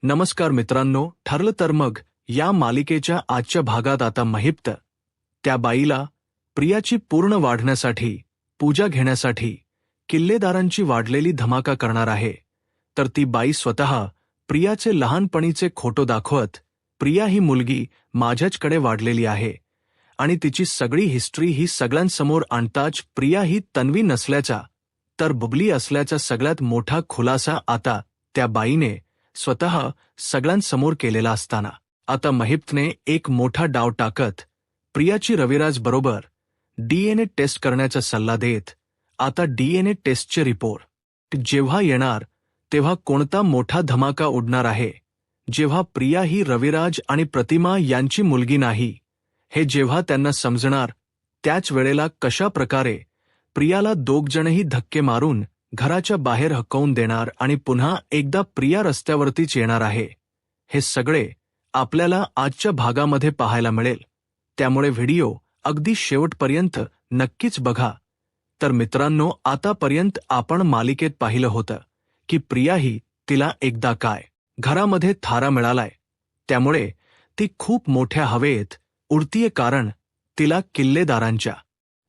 नमस्कार मित्रांनो, ठरलं तर मग या मालिकेच्या आजच्या भागात आता महिप्त त्या बाईला प्रियाची पूर्ण वाढण्यासाठी, पूजा घेण्यासाठी किल्लेदारांची वाढलेली धमाका करणार आहे. तर ती बाई स्वतः प्रियाचे लहानपणीचे खोटो दाखवत, प्रिया ही मुलगी माझ्याचकडे वाढलेली आहे आणि तिची सगळी हिस्ट्री ही सगळ्यांसमोर आणताच प्रिया ही तन्वी नसल्याचा तर बुबली असल्याचा सगळ्यात मोठा खुलासा आता त्या बाईने स्वतः सगळ्यांसमोर केलेला असताना आता महिप्तने एक मोठा डाव टाकत प्रियाची रविराज बरोबर डीएनए टेस्ट करण्याचा सल्ला देत आता डीएनए टेस्टचे रिपोर्ट जेव्हा येणार तेव्हा कोणता मोठा धमाका उडणार आहे. जेव्हा प्रिया ही रविराज आणि प्रतिमा यांची मुलगी नाही हे जेव्हा त्यांना समजणार, त्याच वेळेला कशा प्रकारे प्रियाला दोघजणही धक्के मारून घराच्या बाहेर हकवून देणार आणि पुन्हा एकदा प्रिया रस्त्यावरतीच येणार आहे, हे सगळे आपल्याला आजच्या भागामध्ये पाहायला मिळेल. त्यामुळे व्हिडिओ अगदी शेवटपर्यंत नक्कीच बघा. तर मित्रांनो, आतापर्यंत आपण मालिकेत पाहिलं होतं की प्रिया ही तिला एकदा काय घरामध्ये थारा मिळालाय, त्यामुळे ती खूप मोठ्या हवेत उडतीये, कारण तिला किल्लेदारांच्या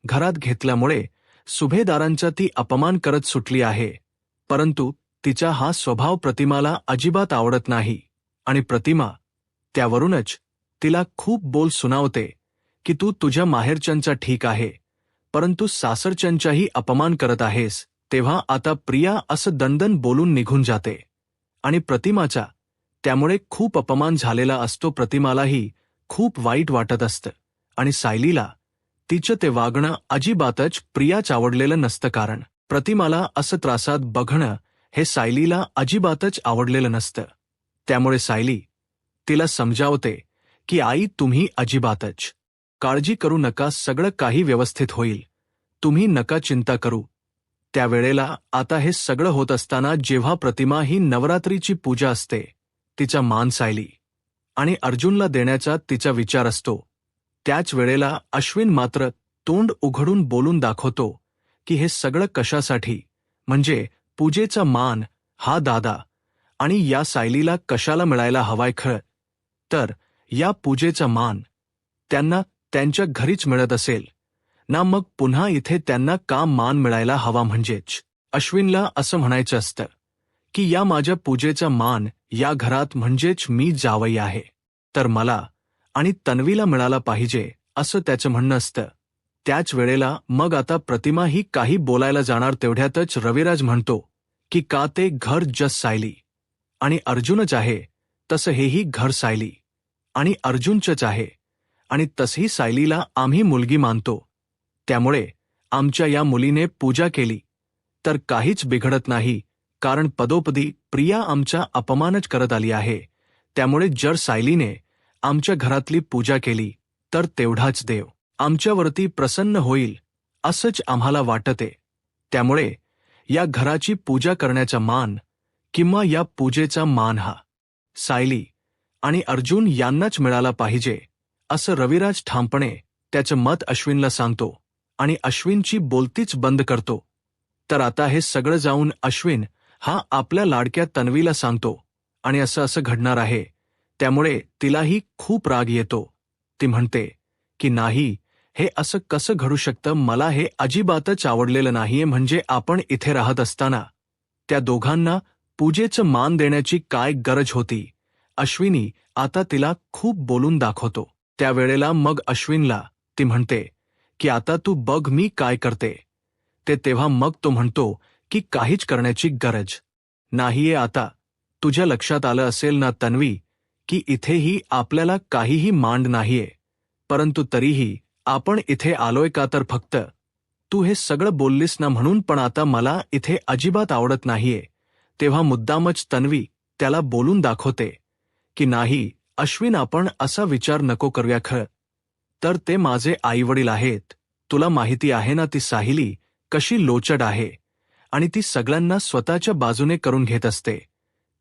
घरात घेतल्यामुळे सुभेदारांचा ती अपमान करत सुटली आहे. परंतु तिचा हा स्वभाव प्रतिमाला अजिबात आवडत नाही आणि प्रतिमा त्यावरूनच तिला खूप बोल सुनावते की तू तुझ्या माहेरच्यांचा ठीक आहे, परंतु सासरच्यांचाही अपमान करत आहेस. तेव्हा आता प्रिया असं दणदण बोलून निघून जाते आणि प्रतिमाचा त्यामुळे खूप अपमान झालेला असतो. प्रतिमालाही खूप वाईट वाटत असतं आणि सायलीला तिचं ते वागणं अजिबातच प्रियाच आवडलेलं नसतं, कारण प्रतिमाला असं त्रासात बघणं हे सायलीला अजिबातच आवडलेलं नसतं. त्यामुळे सायली तिला समजावते की आई, तुम्ही अजिबातच काळजी करू नका, सगळं काही व्यवस्थित होईल, तुम्ही नका चिंता करू. त्यावेळेला आता हे सगळं होत असताना जेव्हा प्रतिमा ही नवरात्रीची पूजा असते, तिचा मान सायली आणि अर्जुनला देण्याचा तिचा विचार असतो, त्याच वेळेला अश्विन मात्र तोंड उघडून बोलून दाखवतो की हे सगळं कशासाठी, म्हणजे पूजेचा मान हा दादा आणि या सायलीला कशाला मिळायला हवाय. खरं तर या पूजेचा मान त्यांना त्यांच्या घरीच मिळत असेल ना, मग पुन्हा इथे त्यांना का मान मिळायला हवा. म्हणजेच अश्विनला असं म्हणायचं असतं की या माझ्या पूजेचा मान या घरात म्हणजेच मी जावई आहे, तर मला आणि तन्वीला मिळाला पाहिजे, असं त्याचं म्हणणं असतं. त्याच वेळेला मग आता प्रतिमा ही काही बोलायला जाणार तेवढ्यातच रविराज म्हणतो की का ते घर जस सायली आणि अर्जुनच आहे, तसं हेही घर सायली आणि अर्जुनचंच आहे आणि तसही सायलीला आम्ही मुलगी मानतो, त्यामुळे आमच्या या मुलीने पूजा केली तर काहीच बिघडत नाही, कारण पदोपदी प्रिया आमचा अपमानच करत आली आहे. त्यामुळे जर सायलीने आमच्या घरातली पूजा केली तर तेवढाच देव आमच्यावरती प्रसन्न होईल असंच आम्हाला वाटते. त्यामुळे या घराची पूजा करण्याचा मान किंवा या पूजेचा मान हा सायली आणि अर्जुन यांनाच मिळाला पाहिजे, असं रविराज ठामपणे त्याचं मत अश्विनला सांगतो आणि अश्विनची बोलतीच बंद करतो. तर आता हे सगळं जाऊन अश्विन हा आपल्या लाडक्या तन्वीला सांगतो आणि असं घडणार आहे. त्यामुळे तिलाही खूप राग येतो. ती म्हणते की नाही, हे असं कसं घडू शकतं, मला हे अजिबातच आवडलेलं नाहीये. म्हणजे आपण इथे राहत असताना त्या दोघांना पूजेचं मान देण्याची काय गरज होती. अश्विनी आता तिला खूप बोलून दाखवतो. त्यावेळेला मग अश्विनला ती म्हणते की आता तू बघ मी काय करते ते. तेव्हा मग तो म्हणतो की काहीच करण्याची गरज नाहीये. आता तुझ्या लक्षात आलं असेल ना तन्वी की इथेही आपल्याला काहीही मांड नाहीये, परंतु तरीही आपण इथे आलोय का, तर फक्त तू हे सगळं बोललीस ना म्हणून. पण आता मला इथे अजिबात आवडत नाहीये. तेव्हा मुद्दामच तन्वी त्याला बोलून दाखवते की नाही अश्विन, आपण असा विचार नको करूया. खरं तर ते माझे आईवडील आहेत, तुला माहिती आहे ना ती सायली कशी लोचड आहे आणि ती सगळ्यांना स्वतःच्या बाजूने करून घेत असते.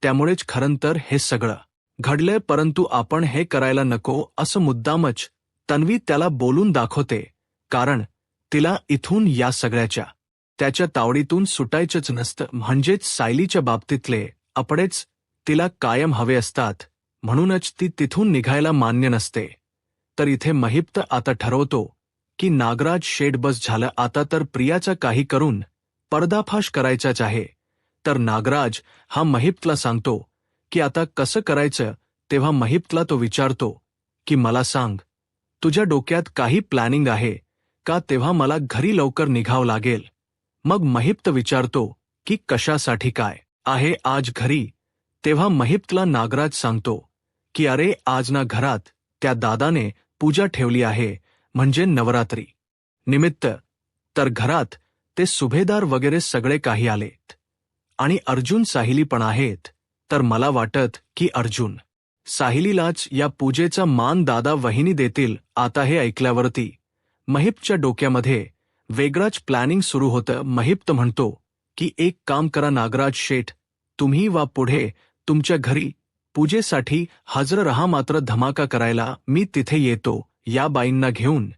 त्यामुळेच खरं तर हे सगळं घडलंय, परंतु आपण हे करायला नको, असं मुद्दामच तन्वी त्याला बोलून दाखवते, कारण तिला इथून या सगळ्याच्या त्याच्या तावडीतून सुटायचंच नसतं. म्हणजेच सायलीच्या बाबतीतले आपडेच तिला कायम हवे असतात, म्हणूनच ती तिथून निघायला मान्य नसते. तर इथे महिप्त आता ठरवतो की नागराज शेठ बस झालं, आता तर प्रियाचा काही करून पर्दाफाश करायचाच आहे. तर नागराज हा महिप्तला सांगतो की आता कसं करायचं. तेव्हा महिप्तला तो विचारतो की मला सांग, तुझ्या डोक्यात काही प्लॅनिंग आहे का? तेव्हा मला घरी लवकर निघावं लागेल. मग महिप्त विचारतो की कशासाठी, काय आहे आज घरी? तेव्हा महिप्तला नागराज सांगतो की अरे आज ना घरात त्या दादाने पूजा ठेवली आहे, म्हणजे नवरात्री निमित्त. तर घरात ते सुभेदार वगैरे सगळे काही आलेत आणि अर्जुन साहिली पण आहेत. तर मला वाटत की अर्जुन साहिलीलाच या पूजेचा मान दादा वहिनी देतील. आता हे ऐकल्यावरती महिप्तच्या डोक्यामध्ये वेगळाच प्लॅनिंग सुरू होतं. महिप्त म्हणतो की एक काम करा नागराज शेठ, तुम्ही वा पुढे तुमच्या घरी पूजेसाठी हजर रहा, मात्र धमाका करायला मी तिथे येतो या बाईंना घेऊन.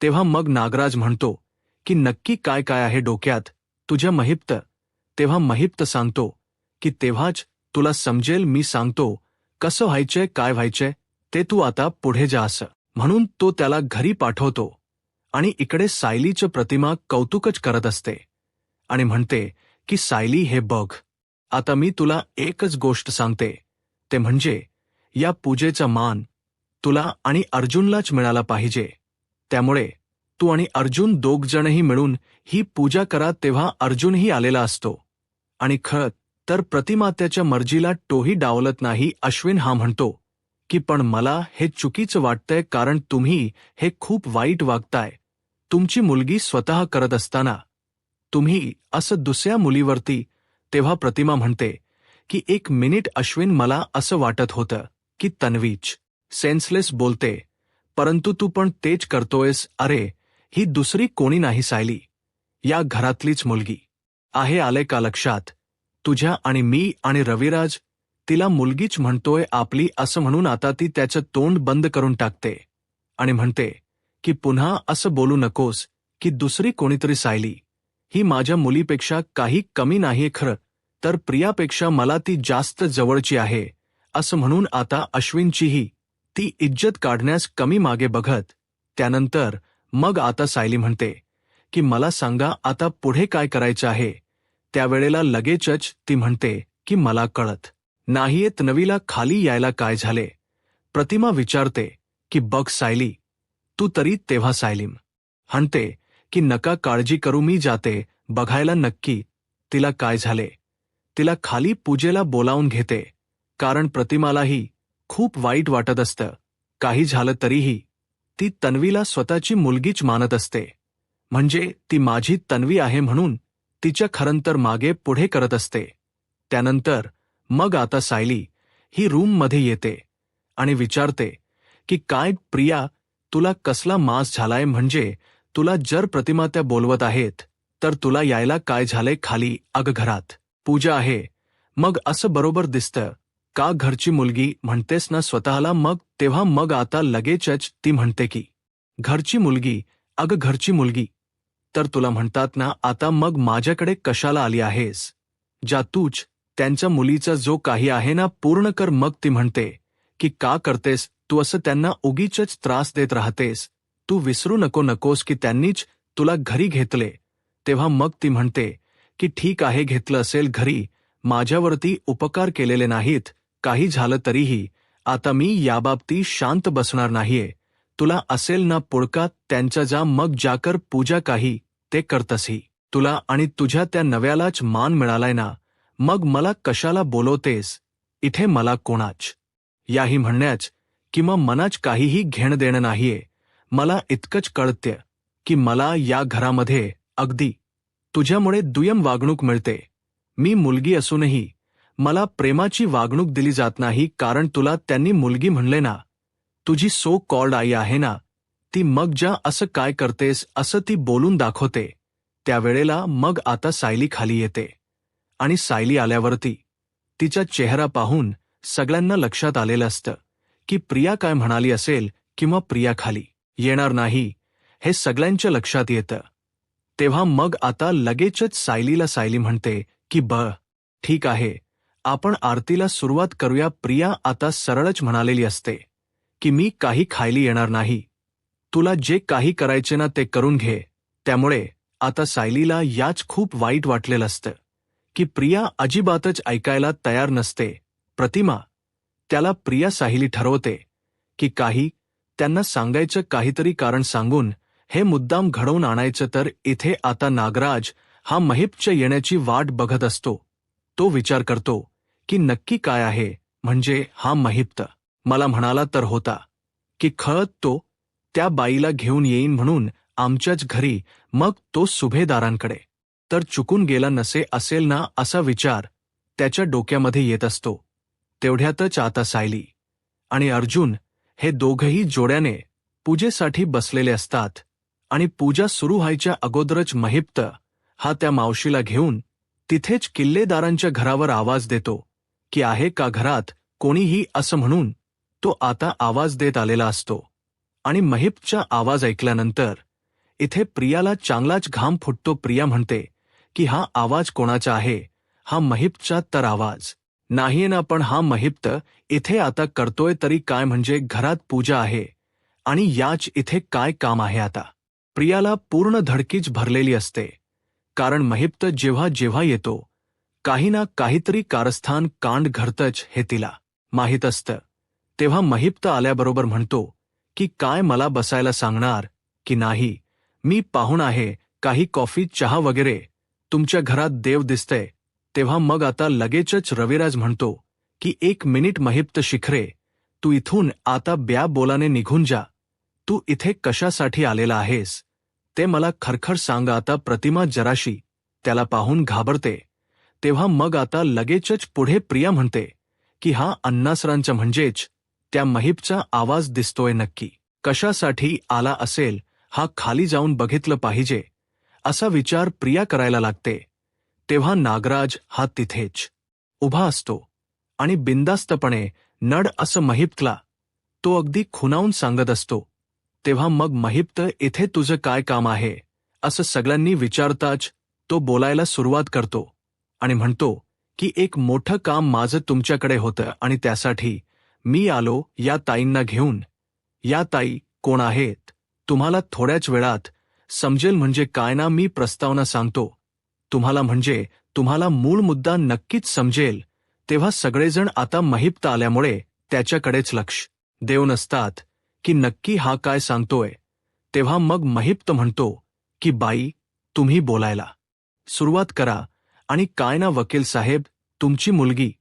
तेव्हा मग नागराज म्हणतो की नक्की काय काय आहे डोक्यात तुझ्या महिप्त? तेव्हा महिप्त सांगतो की तेव्हाच तुला समजेल, मी सांगतो कसं व्हायचंय, काय व्हायचंय ते, तू आता पुढे जा असं म्हणून तो त्याला घरी पाठवतो. आणि इकडे सायलीचं प्रतिमा कौतुकच करत असते आणि म्हणते की सायली हे बघ, आता मी तुला एकच गोष्ट सांगते, ते म्हणजे या पूजेचा मान तुला आणि अर्जुनलाच मिळाला पाहिजे. त्यामुळे तू आणि अर्जुन दोघजणही मिळून ही पूजा करा. तेव्हा अर्जुनही आलेला असतो आणि खरं तर प्रतिमा त्याच्या मर्जीला तोही डावलत नाही. अश्विन हा म्हणतो की पण मला हे चुकीचं वाटतंय, कारण तुम्ही हे खूप वाईट वागताय. तुमची मुलगी स्वतः करत असताना तुम्ही असं दुसऱ्या मुलीवरती. तेव्हा प्रतिमा म्हणते की एक मिनिट अश्विन, मला असं वाटत होतं की तन्वीच सेन्सलेस बोलते, परंतु तू पण तेच करतोयस. अरे ही दुसरी कोणी नाही, सायली या घरातलीच मुलगी आहे. आले का लक्षात तुझ्या? आणि मी आणि रविराज तिला मुलगीच म्हणतोय आपली असं म्हणून आता ती त्याचं तोंड बंद करून टाकते आणि म्हणते की पुन्हा असं बोलू नकोस की दुसरी कोणीतरी. सायली ही माझ्या मुलीपेक्षा काही कमी नाहीये, खरं तर प्रियापेक्षा मला ती जास्त जवळची आहे असं म्हणून आता अश्विनचीही ती इज्जत काढण्यास कमी मागे बघत. त्यानंतर मग आता सायली म्हणते की मला सांगा आता पुढे काय करायचं आहे. त्यावेळेला लगेचच ती म्हणते की मला कळत नाहीये तन्वीला खाली यायला काय झाले. प्रतिमा विचारते की बघ सायली तू तरी. तेव्हा सायली म्हणते की नका काळजी करू, मी जाते बघायला नक्की तिला काय झाले. तिला खाली पूजेला बोलावून घेते, कारण प्रतिमालाही खूप वाईट वाटत असतं. काही झालं तरीही ती तन्वीला स्वतःची मुलगीच मानत असते, म्हणजे ती माझी तन्वी आहे म्हणून तिच्या खरंतर मागे पुढे करत असते. त्यानंतर मग आता सायली ही रूममध्ये येते आणि विचारते की काय प्रिया, तुला कसला मास झालाय? म्हणजे तुला जर प्रतिमा त्या बोलवत आहेत तर तुला यायला काय झालंय खाली? अगं घरात पूजा आहे, मग असं बरोबर दिसतं का? घरची मुलगी म्हणतेस ना स्वतःला. मग तेव्हा मग आता लगेचच ती म्हणते की घरची मुलगी. अगं घरची मुलगी तर तुला म्हणतात ना, आता मग माझ्याकडे कशाला आली आहेस? जा तूच त्यांच्या मुलीचा जो काही आहे ना पूर्ण कर. मग ती म्हणते की का करतेस तू असं? त्यांना उगीचच त्रास देत राहतेस. तू विसरू नकोस की त्यांनीच तुला घरी घेतले. तेव्हा मग ती म्हणते की ठीक आहे, घेतलं असेल घरी, माझ्यावरती उपकार केलेले नाहीत. काही झालं तरीही आता मी याबाबतीत शांत बसणार नाहीये. तुला असेल ना पुळका त्यांचा, जा मग जाकर पूजा काही ते करतसही. तुला आणि तुझ्या त्या नव्यालाच मान मिळालाय ना, मग मला कशाला बोलवतेस इथे? मला कोणाच याही म्हणण्याच किंवा मनाच काहीही घेणं देणं नाहीये. मला इतकंच कळतं की मला या घरामध्ये अगदी तुझ्यामुळे दुय्यम वागणूक मिळते. मी मुलगी असूनही मला प्रेमाची वागणूक दिली जात नाही, कारण तुला त्यांनी मुलगी म्हणले ना. तुझी सो कॉल्ड आई आहे ना ती. मग ज्या असं काय करतेस असं ती बोलून दाखवते. त्यावेळेला मग आता सायली खाली येते आणि सायली आल्यावरती तिचा चेहरा पाहून सगळ्यांना लक्षात आलेलं असतं की प्रिया काय म्हणाली असेल किंवा प्रिया खाली येणार नाही हे सगळ्यांच्या लक्षात येतं. तेव्हा मग आता लगेचच सायली म्हणते की ठीक आहे, आपण आरतीला सुरुवात करूया. प्रिया आता सरळच म्हणालेली असते की मी काही खायली येणार नाही, तुला जे काही करायचे ना ते करून घे. त्यामुळे आता सायलीला याच खूप वाईट वाटलेलं असतं की प्रिया अजिबातच ऐकायला तयार नसते. प्रतिमा त्याला प्रिया सायली ठरवते की त्यांना सांगायचं, काहीतरी कारण सांगून हे मुद्दाम घडवून आणायचं. तर इथे आता नागराज हा महेशच्या येण्याची वाट बघत असतो. तो विचार करतो की नक्की काय आहे. म्हणजे हा महेश मला म्हणाला तर होता की खळत तो त्या बाईला घेऊन येईन म्हणून आमच्याच घरी, मग तो सुभेदारांकडे तर चुकून गेला असेल ना, असा विचार त्याच्या डोक्यामध्ये येत असतो. तेवढ्यातच आता सायली आणि अर्जुन हे दोघंही जोड्याने पूजेसाठी बसलेले असतात आणि पूजा सुरू व्हायच्या अगोदरच महेश हा त्या मावशीला घेऊन तिथेच किल्लेदारांच्या घरावर आवाज देतो की आहे का घरात कोणीही, असं म्हणून तो आता आवाज देत आलेला असतो. आणि महेशचा आवाज ऐकल्यानंतर इथे प्रियाला चांगलाच घाम फुटतो. प्रिया म्हणते की हा आवाज कोणाचा आहे? हा महेशचा तर आवाज नाहीये ना, पण हा महेश इथे आता करतोय तरी काय? म्हणजे घरात पूजा आहे आणि याच इथे काय काम आहे आता? प्रियाला पूर्ण धडकीच भरलेली असते, कारण महेश जेव्हा जेव्हा येतो काही ना काहीतरी कारस्थान कांड घडतंच हे तिला माहीत असतं. तेव्हा महेश आल्याबरोबर म्हणतो की काय मला बसायला सांगणार की नाही? मी पाहुण आहे, काही कॉफी चहा वगैरे? तुमच्या घरात देव दिसतंय. तेव्हा मग आता लगेचच रविराज म्हणतो की एक मिनिट महेश शिखरे, तू इथून आता ब्या बोलाने निघून जा. तू इथे कशासाठी आलेला आहेस ते मला खरखर सांग आता. प्रतिमा जराशी त्याला पाहून घाबरते. तेव्हा मग आता लगेचच पुढे प्रिया म्हणते की हा अण्णासरांचा म्हणजेच त्या महेशचा आवाज दिसतोय. नक्की कशासाठी आला असेल? हा खाली जाऊन बघितलं पाहिजे, असा विचार प्रिया करायला लागते. तेव्हा नागराज हा तिथेच उभा असतो आणि बिनधास्तपणे नड असं महेशला तो अगदी खुणावून सांगत असतो. तेव्हा मग महेश इथे तुझं काय काम आहे, असं सगळ्यांनी विचारताच तो बोलायला सुरुवात करतो आणि म्हणतो की एक मोठं काम माझं तुमच्याकडे होतं आणि त्यासाठी मी आलो या ताईंना घेऊन. या ताई कोण आहेत तुम्हाला थोड्याच वेळात समजेल. म्हणजे काय ना, मी प्रस्तावना सांगतो तुम्हाला, म्हणजे तुम्हाला मूळ मुद्दा नक्कीच समजेल. तेव्हा सगळेजण आता महेश आल्यामुळे त्याच्याकडेच लक्ष देऊन असतात की नक्की हा काय सांगतोय. तेव्हा मग महेश म्हणतो की बाई, तुम्ही बोलायला सुरुवात करा. आणि काय ना वकील साहेब, तुमची मुलगी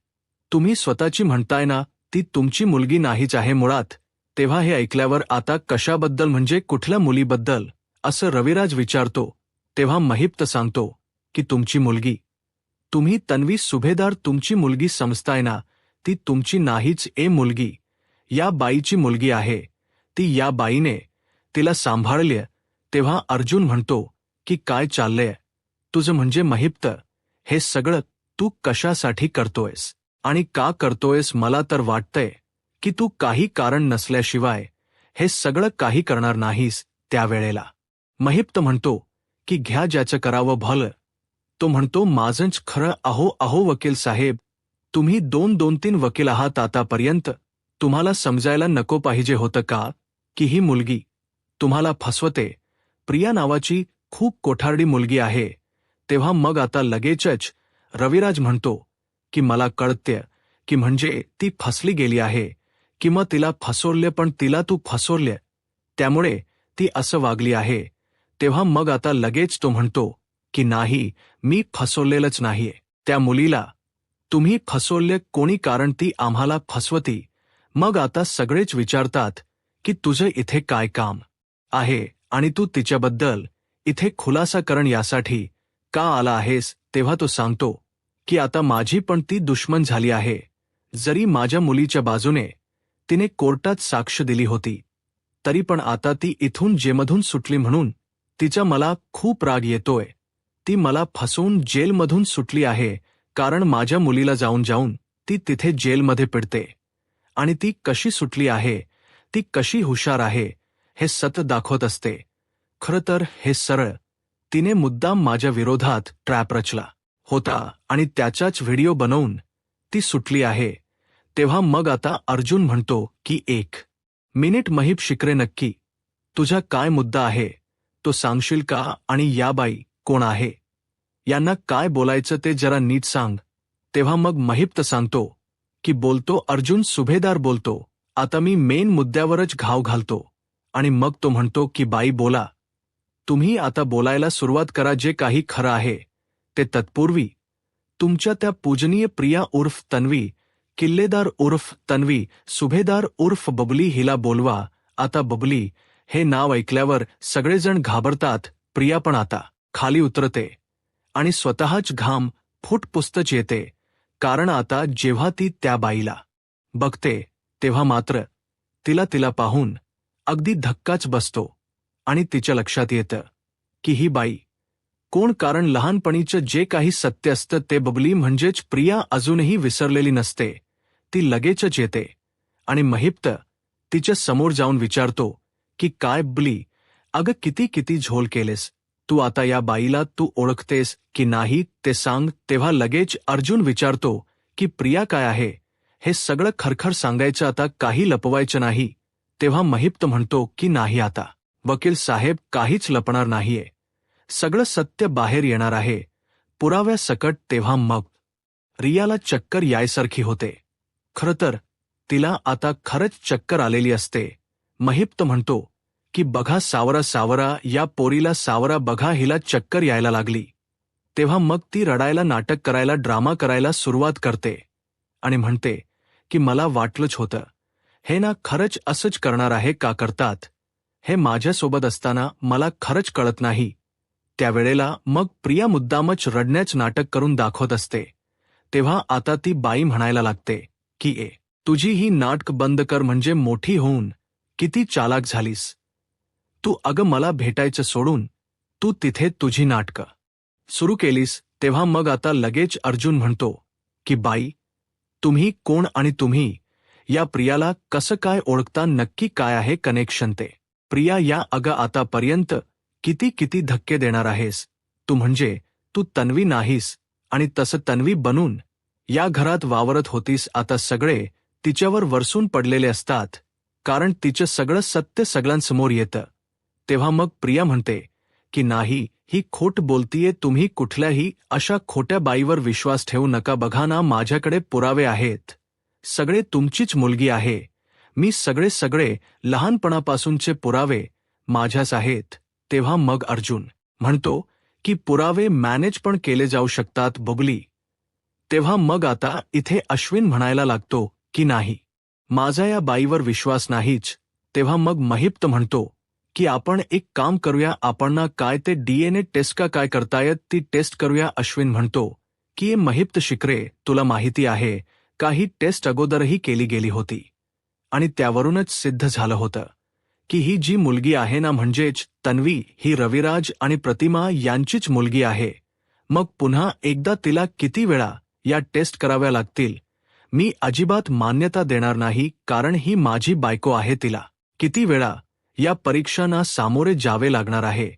तुम्ही स्वतःची म्हणताय ना, ती तुमची मुलगी नाहीच आहे मुळात. तेव्हा हे ऐकल्यावर आता कशाबद्दल, म्हणजे कुठल्या मुलीबद्दल, असं रविराज विचारतो. तेव्हा महेश सांगतो की तुमची मुलगी, तुम्ही तन्वी सुभेदार तुमची मुलगी समजताय ना, ती तुमची नाहीच. मुलगी या बाईची मुलगी आहे. ती या बाईने तिला सांभाळली. तेव्हा अर्जुन म्हणतो की काय चाललंय तुझं? म्हणजे महेश, हे सगळं तू कशासाठी करतोयस आणि का करतोयस? मला तर वाटतंय की तू काही कारण नसल्याशिवाय हे सगळं काही करणार नाहीस. त्यावेळेला महेश म्हणतो की घ्या ज्याचं करावं भलं. तो म्हणतो माझंच खरं. अहो वकील साहेब, तुम्ही 2-3 वकील आहात आतापर्यंत, तुम्हाला समजायला नको पाहिजे होतं का की ही मुलगी तुम्हाला फसवते? प्रिया नावाची खूप कोठारडी मुलगी आहे. तेव्हा मग आता लगेचच रविराज म्हणतो की मला कळते की म्हणजे ती फसली गेली आहे किंवा तिला फसवले, पण तिला तू फसवले त्यामुळे ती असं वागली आहे. तेव्हा मग आता लगेच तो म्हणतो की नाही, मी फसवलेलंच नाहीये. त्या मुलीला तुम्ही फसवले कोणी, कारण ती आम्हाला फसवती. मग आता सगळेच विचारतात की तुझं इथे काय काम आहे आणि तू तिच्याबद्दल इथे खुलासा करण यासाठी का आला आहेस? तेव्हा तो सांगतो की आता माझी पण ती दुश्मन झाली आहे. जरी माझ्या मुलीच्या बाजूने तिने कोर्टात साक्ष दिली होती, तरी पण आता ती इथून जेमधून सुटली म्हणून तिचा मला खूप राग येतोय. ती मला फसवून जेलमधून सुटली आहे, कारण माझ्या मुलीला जाऊन ती तिथे जेलमध्ये पिडते. आणि ती कशी सुटली आहे, ती कशी हुशार आहे हे सतत दाखवत असते. खरं तर हे सरळ तिने मुद्दाम माझ्या विरोधात ट्रॅप रचला होता आणि त्याचाच व्हिडिओ बनवून ती सुटली आहे, तेव्हा मग आता अर्जुन म्हणतो की 1 मिनिट महिप शिकरे, नक्की तुझा काय मुद्दा आहे तो सांगशील का, आणि या बाई कोण आहे, यांना काय बोलायचं ते जरा नीट सांग. तेव्हा मग महिप्त सांगतो की बोलतो अर्जुन, सुभेदार बोलतो, आता मी मेन मुद्द्यावरच घाव घालतो. आणि मग तो म्हणतो की बाई बोला, तुम्ही आता बोलायला सुरुवात करा, जे काही खरं आहे ते. तत्पूर्वी तुमच्या त्या पूजनीय प्रिया उर्फ तन्वी, किल्लेदार उर्फ तन्वी, सुभेदार उर्फ बबली हिला बोलवा. आता बबली हे नाव ऐकल्यावर सगळेजण घाबरतात. प्रिया पण आता खाली उतरते आणि स्वतःच घाम फुटपुसतच येते, कारण आता जेव्हा ती त्या बाईला बघते तेव्हा मात्र तिला पाहून अगदी धक्काच बसतो आणि तिच्या लक्षात येतं की ही बाई कोण, कारण लहानपणीचं जे काही सत्य असतं ते बबली म्हणजेच प्रिया अजूनही विसरलेली नसते. ती लगेचच येते आणि महिप्त तिच्या समोर जाऊन विचारतो की काय बबली, अगं किती किती झोल केलेस तू, आता या बाईला तू ओळखतेस की नाही ते सांग. तेव्हा लगेच अर्जुन विचारतो की प्रिया काय आहे हे सगळं खरखर सांगायचं, आता काही लपवायचं नाही. तेव्हा महिप्त म्हणतो की नाही, आता वकील साहेब काहीच लपणार नाहीये, सगळं सत्य बाहेर येणार आहे पुराव्यासकट. तेव्हा मग रियाला चक्कर यायसारखी होते. खरं तर तिला आता खरंच चक्कर आलेली असते. महिप्त म्हणतो की बघा सावरा सावरा, या पोरीला सावरा, बघा हिला चक्कर यायला लागली. तेव्हा मग ती रडायला, नाटक करायला, ड्रामा करायला सुरुवात करते आणि म्हणते की मला वाटलंच होतं, हे ना खरंच असंच करणार आहे, का करतात हे माझ्यासोबत असताना मला खरंच कळत नाही. त्यावेळेला मग प्रिया मुद्दामच रडण्याच नाटक करून दाखवत असते. तेव्हा आता ती बाई म्हणायला लागते की तुझी ही नाटक बंद कर, म्हणजे मोठी होऊन किती चालाक झालीस तू, अगं मला भेटायचं सोडून तू तिथे तुझी नाटकं सुरू केलीस. तेव्हा मग आता लगेच अर्जुन म्हणतो की बाई तुम्ही कोण आणि तुम्ही या प्रियाला कसं काय ओळखता, नक्की काय आहे कनेक्शन ते. प्रिया या अगं आतापर्यंत किती किती धक्के देणार आहेस तू, म्हणजे तू तन्वी नाहीस आणि तसं तन्वी बनून या घरात वावरत होतीस. आता सगळे तिच्यावर वरसून पडलेले असतात, कारण तिचं सगळं सत्य सगळ्यांसमोर येतं. तेव्हा मग प्रिया म्हणते की नाही, ही खोट बोलतीये, तुम्ही कुठल्याही अशा खोट्या बाईवर विश्वास ठेवू नका. बघा ना, माझ्याकडे पुरावे आहेत, सगळे तुमचीच मुलगी आहे, मी सगळे लहानपणापासूनचे पुरावे माझ्याच आहेत. तेव्हा मग अर्जुन म्हणतो की पुरावे मॅनेज पण केले जाऊ शकतात बबली. तेव्हा मग आता इथे अश्विन म्हणायला लागतो की नाही, माझा या बाईवर विश्वास नाहीच. तेव्हा मग महिप्त म्हणतो की आपण एक काम करूया, आपण ना काय ते DNA टेस्ट का काय करतायत ती टेस्ट करूया. अश्विन म्हणतो की महिप्त शिकरे, तुला माहिती आहे का ही टेस्ट अगोदरही केली गेली होती आणि त्यावरूनच सिद्ध झालं होतं की ही जी मुलगी आहे ना, म्हणजेच तन्वी, ही रविराज आणि प्रतिमा यांचीच मुलगी आहे. मग पुन्हा एकदा तिला किती वेळा या टेस्ट कराव्या लागतील, मी अजिबात मान्यता देणार नाही, कारण ही माझी बायको आहे, तिला किती वेळा या परीक्षांना सामोरे जावे लागणार आहे.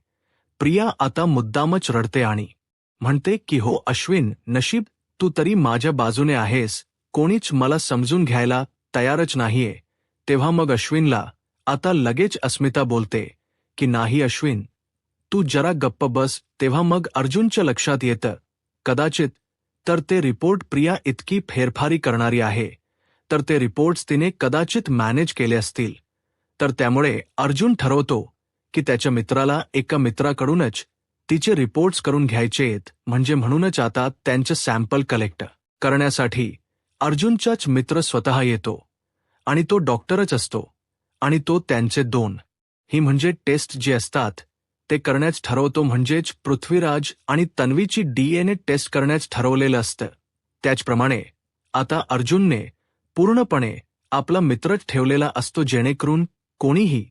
प्रिया आता मुद्दामच रडते आणि म्हणते की हो अश्विन, नशीब तू तरी माझ्या बाजूने आहेस, कोणीच मला समजून घ्यायला तयारच नाहीये. तेव्हा मग अश्विनला आता लगेच अस्मिता बोलते की नाही अश्विन, तू जरा गप्प बस. तेव्हा मग अर्जुनच्या लक्षात येतं कदाचित तर ते रिपोर्ट प्रिया इतकी फेरफारी करणारी आहे, तर ते रिपोर्ट्स तिने कदाचित मॅनेज केले असतील. तर त्यामुळे अर्जुन ठरवतो की त्याच्या मित्राला, एका मित्राकडूनच तिचे रिपोर्ट्स करून घ्यायचेत, म्हणजे म्हणूनच आता त्यांचे सॅम्पल कलेक्ट करण्यासाठी अर्जुनचाच मित्र स्वतः येतो आणि तो डॉक्टरच असतो आणि तो त्यांचे 2 ही म्हणजे टेस्ट जे असतात ते करण्याच ठरवतो, म्हणजेच पृथ्वीराज आणि तन्वीची DNA टेस्ट करण्याच ठरवलेलं असतं. त्याचप्रमाणे आता अर्जुनने पूर्णपणे आपला मित्रच ठेवलेला असतो, जेणेकरून कोणीही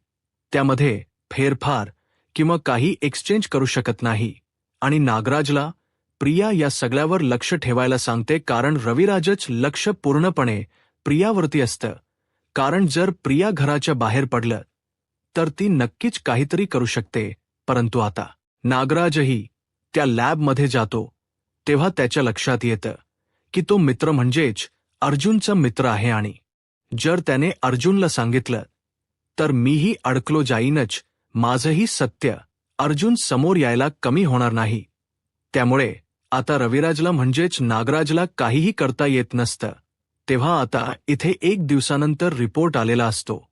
त्यामध्ये फेरफार किंवा काही एक्सचेंज करू शकत नाही. आणि नागराजला प्रिया या सगळ्यावर लक्ष ठेवायला सांगते, कारण रविराजच लक्ष पूर्णपणे प्रियावरती असतं, कारण जर प्रिया घराच्या बाहेर पडलं तर ती नक्कीच काहीतरी करू शकते. परंतु आता नागराजही त्या लॅबमध्ये जातो तेव्हा त्याच्या लक्षात येतं की तो मित्र म्हणजेच अर्जुनचा मित्र आहे आणि जर त्याने अर्जुनला सांगितलं तर मीही अडकलो जाईनच, माझंही सत्य अर्जुन समोर यायला कमी होणार नाही. त्यामुळे आता रविराजला म्हणजेच नागराजला काहीही करता येत नसतं. तेव्हा आता इथे 1 दिवसानंतर रिपोर्ट आलेला असतो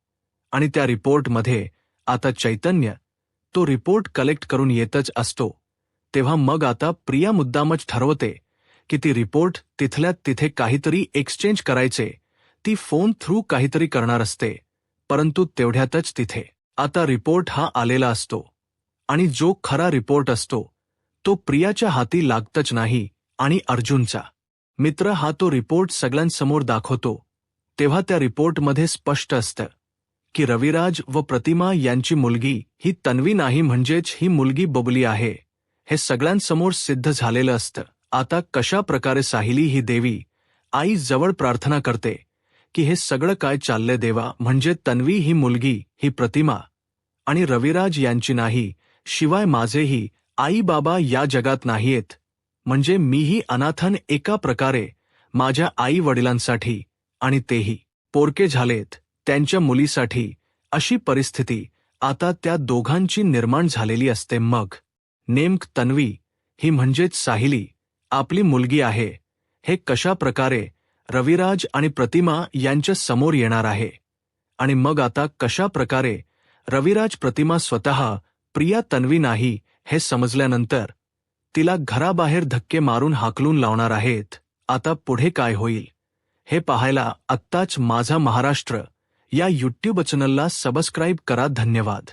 आणि त्या रिपोर्टमध्ये आता चैतन्य तो रिपोर्ट कलेक्ट करून येतच असतो. तेव्हा मग आता प्रिया मुद्दामच ठरवते की ती रिपोर्ट तिथल्या तिथे काहीतरी एक्सचेंज करायचे. ती फोन थ्रू काहीतरी करणार असते, परंतु तेवढ्यातच तिथे आता रिपोर्ट हा आलेला असतो आणि जो खरा रिपोर्ट असतो तो प्रियाच्या हाती लागतच नाही आणि अर्जुनचा मित्र हा तो रिपोर्ट सगळ्यांसमोर दाखवतो. तेव्हा त्या रिपोर्टमध्ये स्पष्ट असतं की रविराज व प्रतिमा यांची मुलगी ही तन्वी नाही, म्हणजेच ही मुलगी बबली आहे. हे सगळ्यांसमोर सिद्ध झालेलं असतं. आता कशा प्रकारे साहिली ही देवी आई जवळ प्रार्थना करते की हे सगळं काय चाललंय देवा, म्हणजे तन्वी ही मुलगी ही प्रतिमा आणि रविराज यांची नाही, शिवाय माझेही आई बाबा या जगात नाहीयेत, म्हणजे मीही अनाथन एका प्रकारे माझ्या आई वडिलांसाठी, आणि तेही पोरके झालेत त्यांच्या मुलीसाठी. अशी परिस्थिती आता त्या दोघांची निर्माण झालेली असते. मग नेमक तन्वी ही म्हणजेच साहिली आपली मुलगी आहे हे कशा प्रकारे रविराज आणि प्रतिमा यांच्या समोर येणार आहे, आणि मग आता कशा प्रकारे रविराज प्रतिमा स्वतः प्रिया तन्वी नाही हे समजल्यानंतर तिला घराबाहेर धक्के मारून हाकलून लावणार आहेत. आता पुढे काय होईल हे पाहायला आत्ताच माझा महाराष्ट्र या यूट्यूब चॅनलला सबस्क्राईब करा. धन्यवाद.